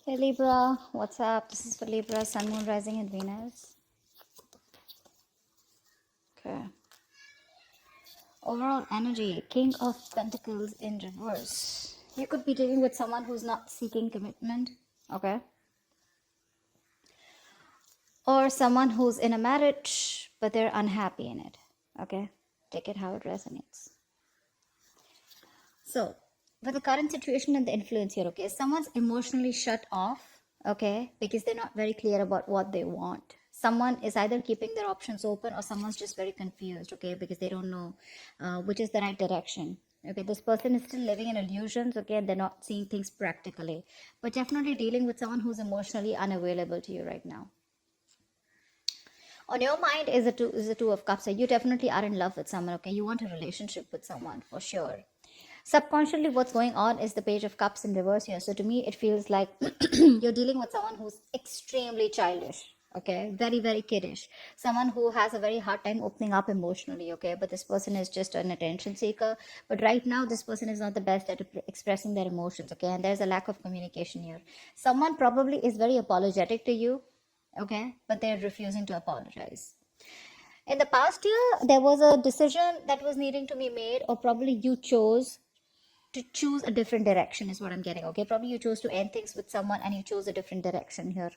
Hey Libra, what's up? This is for Libra, Sun, Moon, Rising, and Venus. Okay. Overall energy, King of Pentacles in reverse. You could be dealing with someone who's not seeking commitment, okay? Or someone who's in a marriage, but they're unhappy in it, okay? Take it how it resonates. So, with the current situation and the influence here, okay, someone's emotionally shut off, okay, because they're not very clear about what they want. Someone is either keeping their options open or someone's just very confused, okay, because they don't know which is the right direction. Okay, this person is still living in illusions, okay, and they're not seeing things practically, but definitely dealing with someone who's emotionally unavailable to you right now. On your mind is the two of cups. So you definitely are in love with someone, okay, you want a relationship with someone for sure. Subconsciously, what's going on is the page of cups in reverse here. So to me, it feels like you're dealing with someone who's extremely childish, okay, very, very kiddish, someone who has a very hard time opening up emotionally, okay, but this person is just an attention seeker. But right now, this person is not the best at expressing their emotions, okay, and there's a lack of communication here. Someone probably is very apologetic to you, okay, but they're refusing to apologize. In the past year, there was a decision that was needing to be made, or probably you chose to choose a different direction, is what I'm getting, okay? Probably you chose to end things with someone and you chose a different direction here.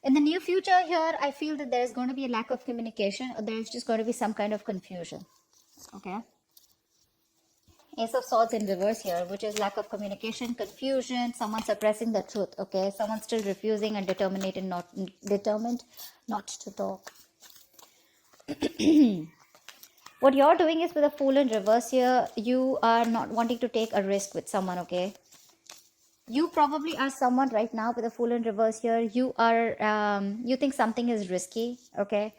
In the near future here, I feel that there's going to be a lack of communication, or there's just going to be some kind of confusion, okay? Ace of Swords in reverse here, which is lack of communication, confusion, someone suppressing the truth, okay? Someone still refusing and determined not to talk. What you're doing is with a Fool in reverse here, you are not wanting to take a risk with someone, okay? You probably are someone right now with a Fool in reverse here. You are, you think something is risky, okay?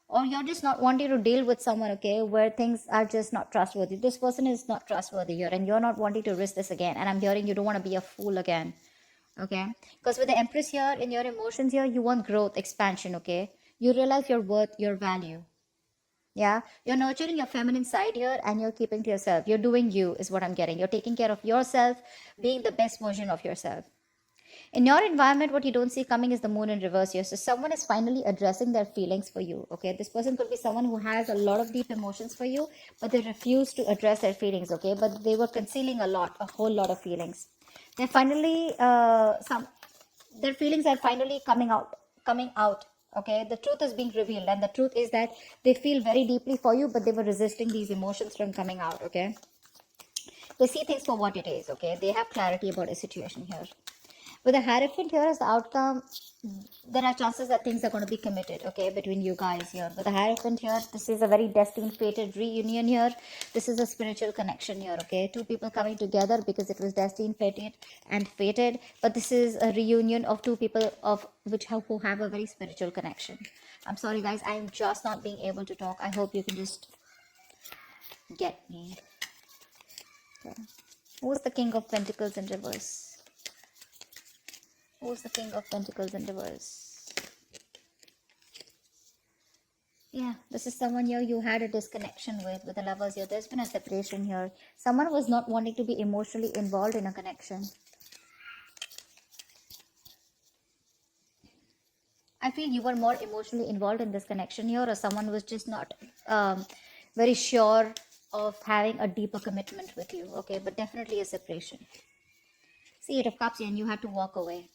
Or you're just not wanting to deal with someone, okay, where things are just not trustworthy. This person is not trustworthy here, and you're not wanting to risk this again. And I'm hearing you don't want to be a fool again, okay? Because with the Empress here, in your emotions here, you want growth, expansion, okay? You realize your worth, your value. Yeah, you're nurturing your feminine side here and you're keeping to yourself. You're doing you, is what I'm getting. You're taking care of yourself, being the best version of yourself. In your environment, what you don't see coming is the Moon in reverse here. So someone is finally addressing their feelings for you. Okay, this person could be someone who has a lot of deep emotions for you, but they refuse to address their feelings. Okay, but they were concealing a whole lot of feelings. They're finally their feelings are finally coming out. Okay, the truth is being revealed, and the truth is that they feel very deeply for you, but they were resisting these emotions from coming out. Okay, they see things for what it is. Okay, they have clarity about a situation here. With the Hierophant here as the outcome, there are chances that things are going to be committed, okay, between you guys here. With the Hierophant here, this is a very destined, fated reunion here. This is a spiritual connection here, okay? Two people coming together because it was destined, fated, and fated. But this is a reunion of two people who have a very spiritual connection. I'm sorry, guys. I'm just not being able to talk. I hope you can just get me. Okay. Who's the King of Pentacles in reverse? Who's the King of Pentacles in reverse? Yeah, this is someone here you had a disconnection with the Lovers here. There's been a separation here. Someone was not wanting to be emotionally involved in a connection. I feel you were more emotionally involved in this connection here, or someone was just not very sure of having a deeper commitment with you. Okay, but definitely a separation. See, Eight of Cups here, and you had to walk away.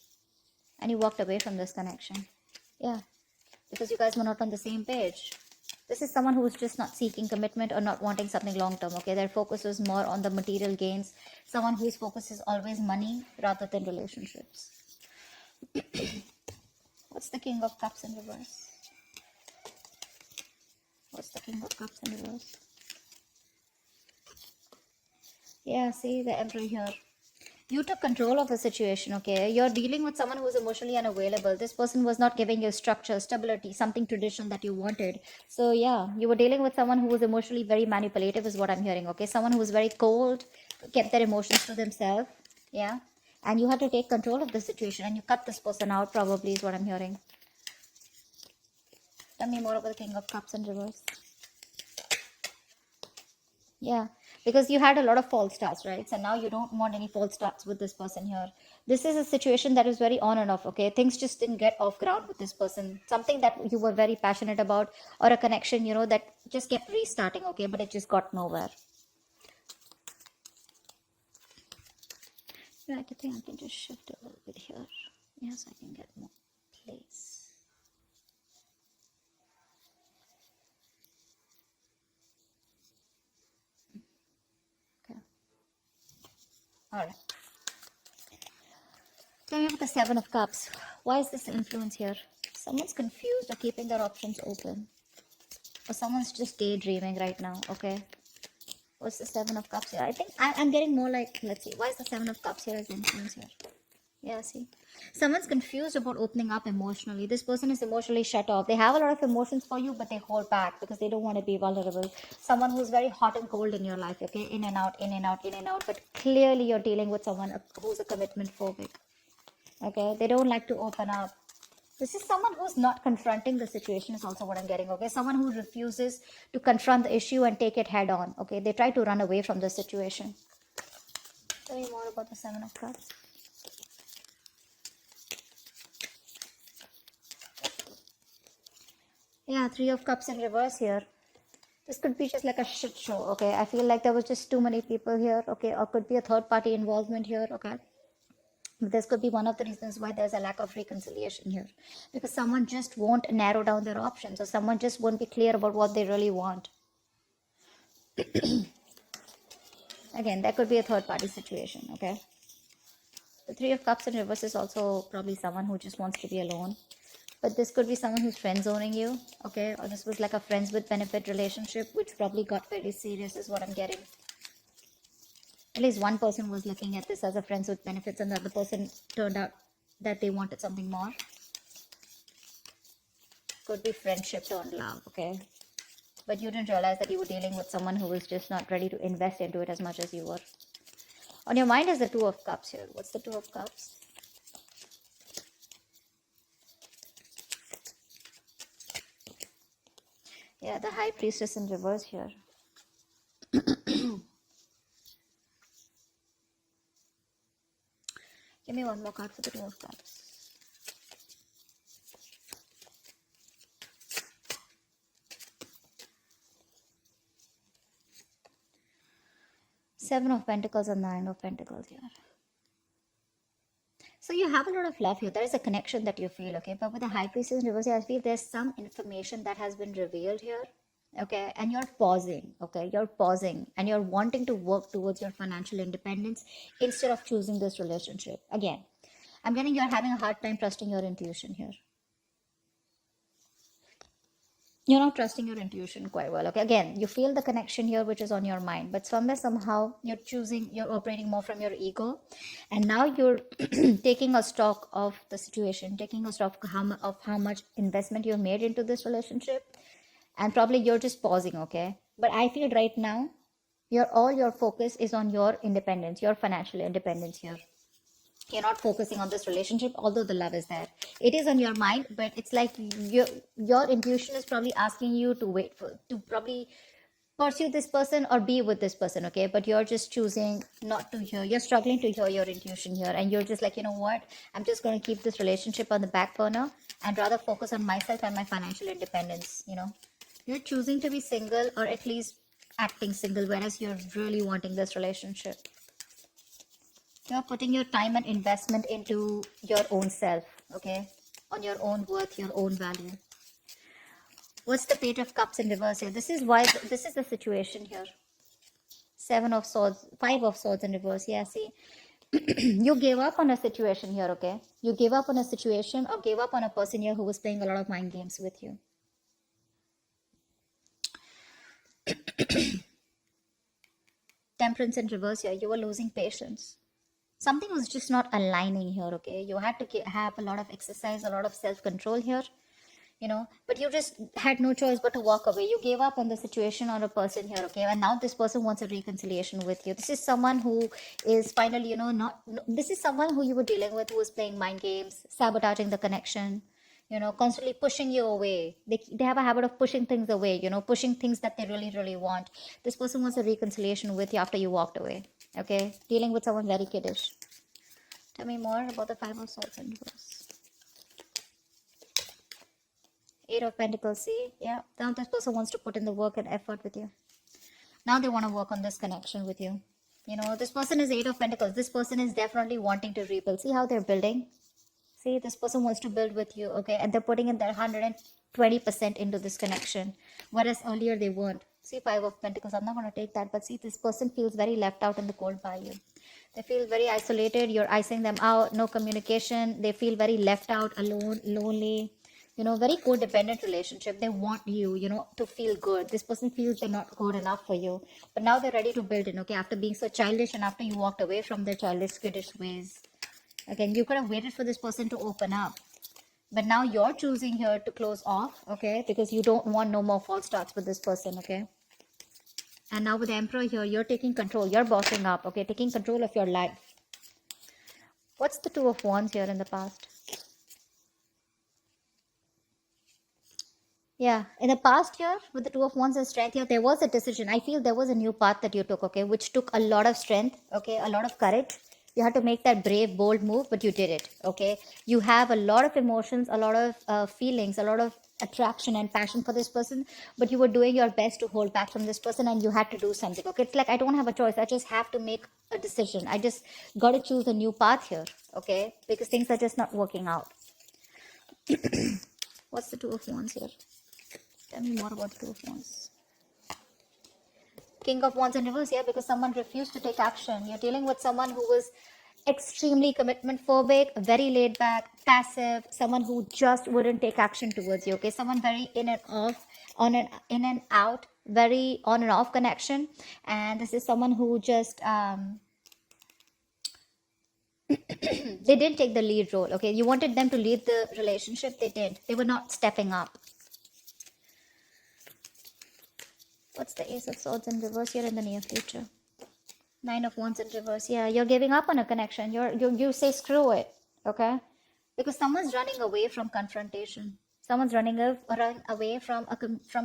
And you walked away from this connection. Yeah, because you guys were not on the same page. This is someone who is just not seeking commitment or not wanting something long term, okay? Their focus is more on the material gains. Someone whose focus is always money rather than relationships. What's the King of Cups in reverse? What's the King of Cups in reverse? Yeah, see the Emperor here. You took control of the situation, okay? You're dealing with someone who's emotionally unavailable. This person was not giving you structure, stability, something traditional that you wanted. So yeah, you were dealing with someone who was emotionally very manipulative is what I'm hearing, okay? Someone who was very cold, kept their emotions to themselves, yeah? And you had to take control of the situation and you cut this person out probably is what I'm hearing. Tell me more about the King of Cups in reverse. Yeah, because you had a lot of false starts, right? So now you don't want any false starts with this person here. This is a situation that is very on and off, okay? Things just didn't get off ground with this person. Something that you were very passionate about, or a connection, that just kept restarting, okay? But it just got nowhere. Right, I think I can just shift a little bit here. Yes, I can get more place. Okay. All right. Tell me about the Seven of Cups. Why is this influence here? Someone's confused or keeping their options open. Or someone's just daydreaming right now, okay? What's the Seven of Cups here? I think I'm getting more like, let's see, why is the Seven of Cups here as influence here? Yeah, see. Someone's confused about opening up emotionally. This person is emotionally shut off. They have a lot of emotions for you, but they hold back because they don't want to be vulnerable. Someone who's very hot and cold in your life, okay? In and out, in and out, in and out. But clearly you're dealing with someone who's a commitment phobic, okay? They don't like to open up. This is someone who's not confronting the situation is also what I'm getting, okay? Someone who refuses to confront the issue and take it head on, okay? They try to run away from the situation. Tell me more about the Seven of Cups. Yeah, Three of Cups in reverse here. This could be just like a shit show, okay? I feel like there was just too many people here, okay? Or could be a third party involvement here, okay? This could be one of the reasons why there's a lack of reconciliation here. Because someone just won't narrow down their options, or someone just won't be clear about what they really want. Again, that could be a third party situation, okay? The Three of Cups in reverse is also probably someone who just wants to be alone. But this could be someone who's friend zoning you, okay? Or this was like a friends with benefit relationship, which probably got very serious, is what I'm getting. At least one person was looking at this as a friends with benefits, and the other person turned out that they wanted something more. Could be friendship turned love, okay? But you didn't realize that you were dealing with someone who was just not ready to invest into it as much as you were. On your mind is the Two of Cups here. What's the Two of Cups? Yeah, the High Priestess in reverse here. Give me one more card for the Two of Cups. Seven of Pentacles and Nine of Pentacles here. So you have a lot of love here. There is a connection that you feel, okay? But with the High Priestess in reverse, I feel there's some information that has been revealed here, okay? And you're pausing, okay? You're pausing and you're wanting to work towards your financial independence instead of choosing this relationship. Again, I'm getting you're having a hard time trusting your intuition here. You're not trusting your intuition quite well, okay? Again, you feel the connection here which is on your mind, but somewhere somehow you're operating more from your ego, and now you're taking a stock of the situation, taking a stock of how much investment you've made into this relationship, and probably you're just pausing, okay? But I feel right now your focus is on your independence, your financial independence here. You're not focusing on this relationship, although the love is there. It is on your mind, but it's like your intuition is probably asking you to wait for to probably pursue this person or be with this person, okay? But you're just choosing not to hear. You're struggling to hear your intuition here, and you're just like, you know what? I'm just going to keep this relationship on the back burner and rather focus on myself and my financial independence. You're choosing to be single, or at least acting single, whereas you're really wanting this relationship. You're putting your time and investment into your own self, okay? On your own worth, your own value. What's the Page of Cups in reverse here? This is the situation here. Seven of Swords, Five of Swords in reverse. Yeah, see, you gave up on a situation here, okay? You gave up on a situation or gave up on a person here who was playing a lot of mind games with you. Temperance in reverse here. You were losing patience. Something was just not aligning here, okay? You had to have a lot of exercise, a lot of self-control here, but you just had no choice but to walk away. You gave up on the situation or a person here, okay? And now this person wants a reconciliation with you. This is someone who is finally, this is someone who you were dealing with who was playing mind games, sabotaging the connection, constantly pushing you away. They have a habit of pushing things away, pushing things that they really, really want. This person wants a reconciliation with you after you walked away. Okay, dealing with someone very kiddish. Tell me more about the Five of Swords in reverse. Eight of Pentacles. See, yeah, now this person wants to put in the work and effort with you. Now they want to work on this connection with you. This person is Eight of Pentacles. This person is definitely wanting to rebuild. See how they're building? See, this person wants to build with you, okay? And they're putting in their 120% into this connection. Whereas earlier they weren't. See, Five of Pentacles. I'm not going to take that. But see, this person feels very left out in the cold by you. They feel very isolated. You're icing them out. No communication. They feel very left out, alone, lonely. Very codependent relationship. They want you, to feel good. This person feels they're not good enough for you. But now they're ready to build in, okay? After being so childish and after you walked away from their childish, kiddish ways. Again, you could have waited for this person to open up. But now you're choosing here to close off, okay? Because you don't want no more false starts with this person, okay? And now with the Emperor here, you're taking control. You're bossing up, okay? Taking control of your life. What's the Two of Wands here in the past? Yeah, in the past year, with the Two of Wands and Strength here, there was a decision. I feel there was a new path that you took, okay, which took a lot of strength, okay, a lot of courage. You had to make that brave, bold move, but you did it, okay. You have a lot of emotions, a lot of feelings, a lot of attraction and passion for this person, but you were doing your best to hold back from this person and you had to do something, okay. It's like, I don't have a choice. I just have to make a decision. I just got to choose a new path here, okay, because things are just not working out. What's the Two of Wands here? Tell me more about Two of Wands. King of Wands in reverse, yeah, because someone refused to take action. You're dealing with someone who was extremely commitment phobic, very laid back, passive, someone who just wouldn't take action towards you, okay? Someone very in and off, in and out, very on and off connection. And this is someone who just, they didn't take the lead role, okay? You wanted them to lead the relationship, they didn't. They were not stepping up. What's the Ace of Swords in reverse here in the near future? Nine of Wands in reverse. Yeah, you're giving up on a connection. You say screw it, okay? Because someone's running away from confrontation. Someone's running away from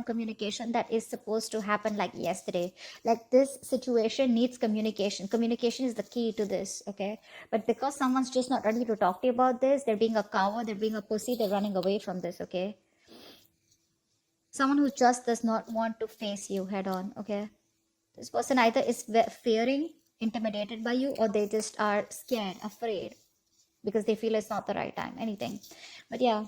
communication that is supposed to happen like yesterday. Like, this situation needs communication. Communication is the key to this, okay? But because someone's just not ready to talk to you about this, they're being a coward, they're being a pussy, they're running away from this, okay? Someone who just does not want to face you head on, okay? This person either is fearing, intimidated by you, or they just are scared, afraid, because they feel it's not the right time, anything. But yeah,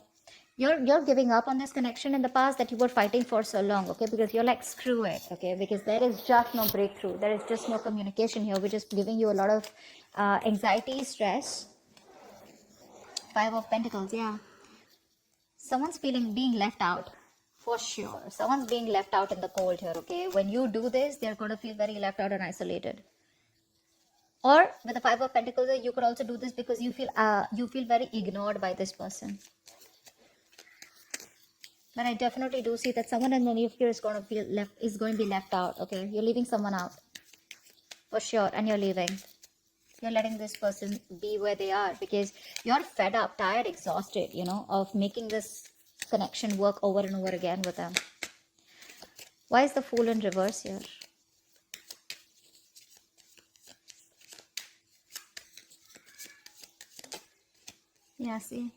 you're giving up on this connection in the past that you were fighting for so long, okay? Because you're like, screw it, okay? Because there is just no breakthrough. There is just no communication here, which is giving you a lot of anxiety, stress. Five of Pentacles, yeah. Someone's being left out. For sure. Someone's being left out in the cold here, okay? When you do this, they're going to feel very left out and isolated. Or with the Five of Pentacles, you could also do this because you feel very ignored by this person. But I definitely do see that someone in the near future is going to be left out, okay? You're leaving someone out. For sure. And you're leaving. You're letting this person be where they are because you're fed up, tired, exhausted, of making this connection work over and over again with them. Why is the Fool in reverse here? Yeah, see,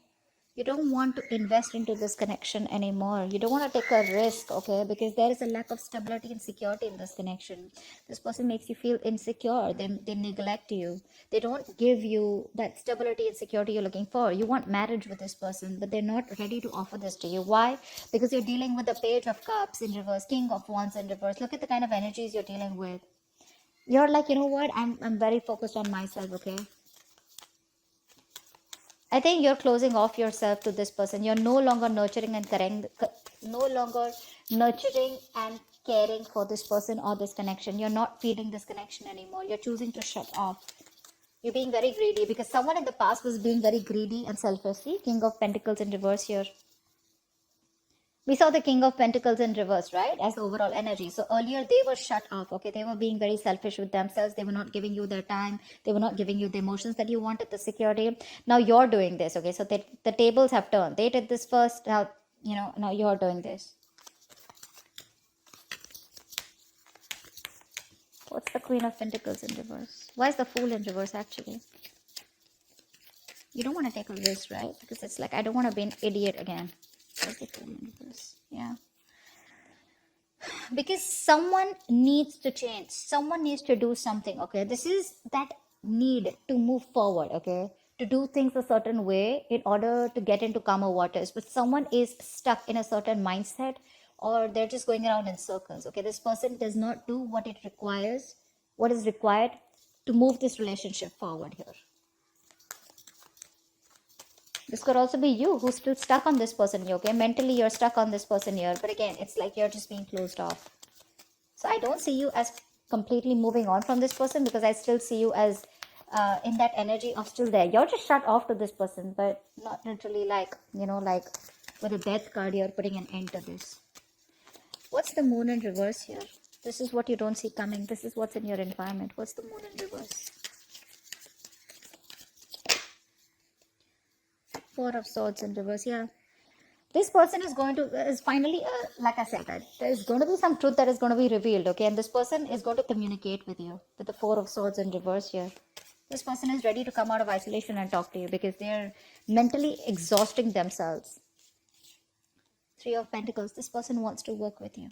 you don't want to invest into this connection anymore. You don't want to take a risk, okay? Because there is a lack of stability and security in this connection. This person makes you feel insecure. They neglect you. They don't give you that stability and security you're looking for. You want marriage with this person, but they're not ready to offer this to you. Why? Because you're dealing with the Page of Cups in reverse, King of Wands in reverse. Look at the kind of energies you're dealing with. You're like, you know what? I'm very focused on myself, okay? I think you're closing off yourself to this person. You're no longer nurturing and caring for this person or this connection. You're not feeding this connection anymore. You're choosing to shut off. You're being very greedy because someone in the past was being very greedy and selfish. See, King of Pentacles in reverse here. We saw the King of Pentacles in reverse, right? As the overall energy. So earlier they were shut off, okay? They were being very selfish with themselves. They were not giving you their time. They were not giving you the emotions that you wanted, the security. Now you're doing this, okay? So the tables have turned. They did this first. Now, now you're doing this. What's the Queen of Pentacles in reverse? Why is the Fool in reverse, actually? You don't want to take a risk, right? Because it's like, I don't want to be an idiot again. What's the Fool in reverse? Yeah. Because someone needs to change, someone needs to do something, okay? This is that need to move forward, okay, to do things a certain way in order to get into calmer waters. But someone is stuck in a certain mindset, or they're just going around in circles, okay? This person does not do what it requires, what is required to move this relationship forward here. This could also be you who's still stuck on this person here, okay? Mentally, you're stuck on this person here. But again, it's like you're just being closed off. So I don't see you as completely moving on from this person, because I still see you as in that energy of still there. You're just shut off to this person, but not literally like, like with a death card, you're putting an end to this. What's the Moon in reverse here? This is what you don't see coming. This is what's in your environment. What's the Moon in reverse? Four of Swords in reverse. Yeah, this person is finally like I said, that there's going to be some truth that is going to be revealed, okay? And this person is going to communicate with you with the Four of Swords in reverse here. This person is ready to come out of isolation and talk to you, because they're mentally exhausting themselves. Three of Pentacles. This person wants to work with you.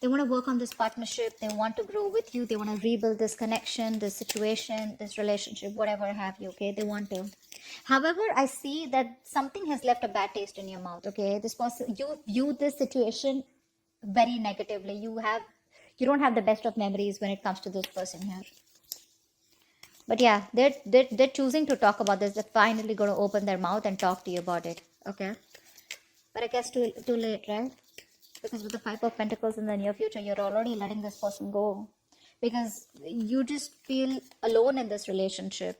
They want to work on this partnership. They want to grow with you. They want to rebuild this connection, this situation, this relationship, whatever have you, okay? They want to. However, I see that something has left a bad taste in your mouth, okay? This person, you view this situation very negatively. You don't have the best of memories when it comes to this person here. But yeah, they're choosing to talk about this. They're finally going to open their mouth and talk to you about it, okay? But I guess too late, right? Because with the Five of Pentacles in the near future, you're already letting this person go, because you just feel alone in this relationship.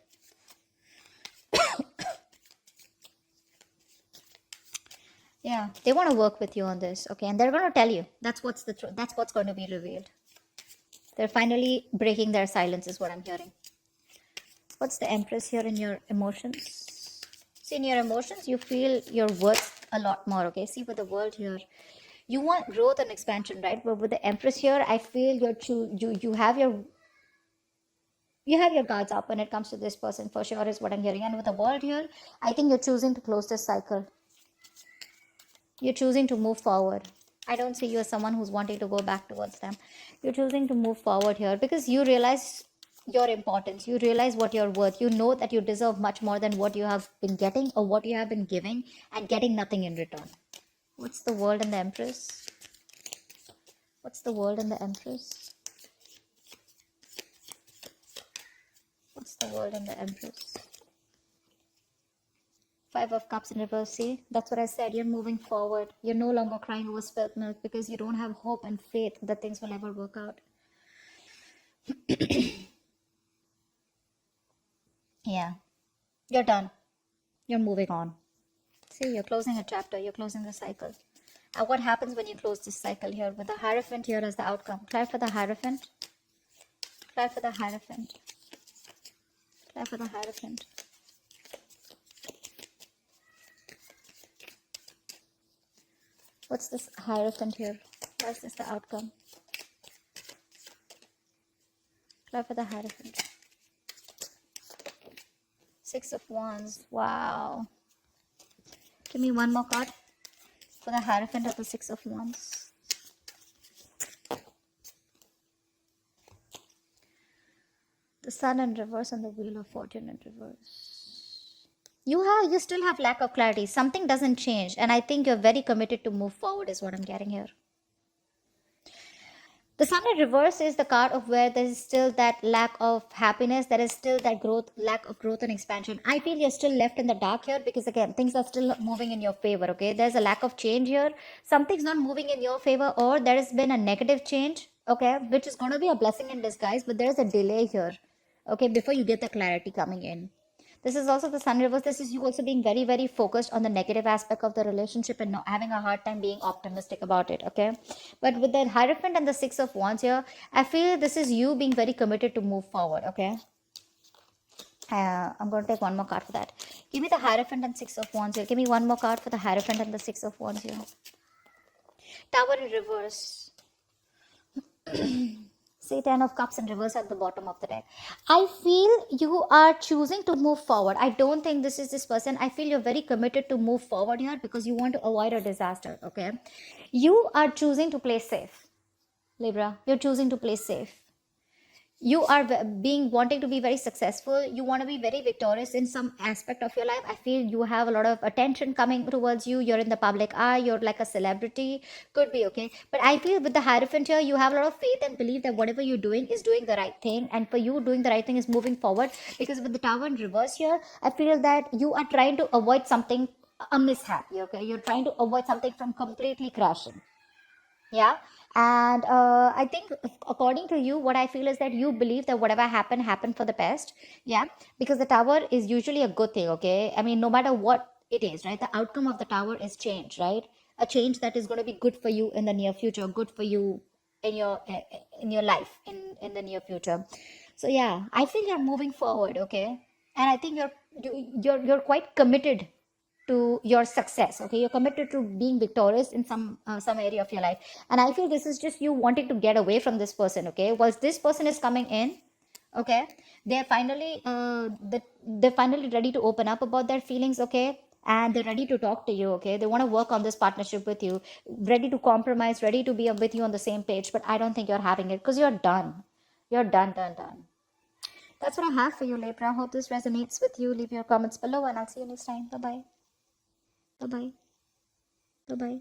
Yeah, they want to work with you on this, okay? And they're going to tell you. That's what's the truth. That's what's going to be revealed. They're finally breaking their silence, is what I'm hearing. What's the Empress here in your emotions? See, in your emotions, you feel your worth a lot more, okay? See, with the World here, you want growth and expansion, right? But with the Empress here, I feel you have your guards up when it comes to this person, for sure, is what I'm hearing. And with the World here, I think you're choosing to close this cycle. You're choosing to move forward. I don't see you as someone who's wanting to go back towards them. You're choosing to move forward here because you realize your importance. You realize what you're worth. You know that you deserve much more than what you have been getting or what you have been giving and getting nothing in return. What's the World and the Empress? What's the World and the Empress? What's the World and the Empress? Five of Cups in reverse. See, that's what I said. You're moving forward. You're no longer crying over spilt milk because you don't have hope and faith that things will ever work out. Yeah, you're done. You're moving on. See, you're closing a chapter. You're closing the cycle. And what happens when you close this cycle here with the Hierophant here as the outcome? Clear for the Hierophant. Clear for the Hierophant. Clear for the Hierophant. What's this Hierophant here? Why is this the outcome? Clear for the Hierophant. Six of Wands. Wow. Give me one more card for the Hierophant of the Six of Wands. The Sun in reverse and the Wheel of Fortune in reverse. You still have lack of clarity. Something doesn't change, and I think you're very committed to move forward is what I'm getting here. The Sun in reverse is the card of where there is still that lack of happiness. There is still that lack of growth and expansion. I feel you're still left in the dark here because, again, things are still not moving in your favor, okay? There's a lack of change here. Something's not moving in your favor, or there has been a negative change, okay, which is going to be a blessing in disguise, but there's a delay here, okay, before you get the clarity coming in. This is also the sun reverse. This is you also being very, very focused on the negative aspect of the relationship and not having a hard time being optimistic about it. Okay. But with the Hierophant and the Six of Wands here, I feel this is you being very committed to move forward. Okay. I'm going to take one more card for that. Give me the Hierophant and Six of Wands here. Give me one more card for the Hierophant and the Six of Wands here. Tower in reverse. Say 10 of Cups in reverse at the bottom of the deck. I feel you are choosing to move forward. I don't think this is this person. I feel you're very committed to move forward here because you want to avoid a disaster. Okay. You are choosing to play safe. Libra, you're choosing to play safe. You are being wanting to be very successful. You want to be very victorious in some aspect of your life. I feel you have a lot of attention coming towards you. You're in the public eye. You're like a celebrity. Could be, okay. But I feel with the Hierophant here, you have a lot of faith and belief that whatever you're doing is doing the right thing, and for you doing the right thing is moving forward. Because with the Tower in reverse here, I feel that you are trying to avoid something, a mishap. Okay, you're trying to avoid something from completely crashing. Yeah. And I think according to you, what I feel is that you believe that whatever happened for the best. Yeah. Because the tower is usually a good thing. Okay. I mean, no matter what it is, right, the outcome of the tower is change, right? A change that is going to be good for you in the near future, good for you in your life in the near future. So yeah, I feel you're moving forward. Okay. And I think you're quite committed to your success. Okay, you're committed to being victorious in some area of your life. And I feel this is just you wanting to get away from this person. Okay, once this person is coming in, okay, they're finally they're finally ready to open up about their feelings. Okay, and they're ready to talk to you. Okay, they want to work on this partnership with you, ready to compromise, ready to be with you on the same page. But I don't think you're having it because you're done. That's what I have for you, Libra. Hope this resonates with you. Leave your comments below and I'll see you next time. Bye bye. Bye bye. Bye bye.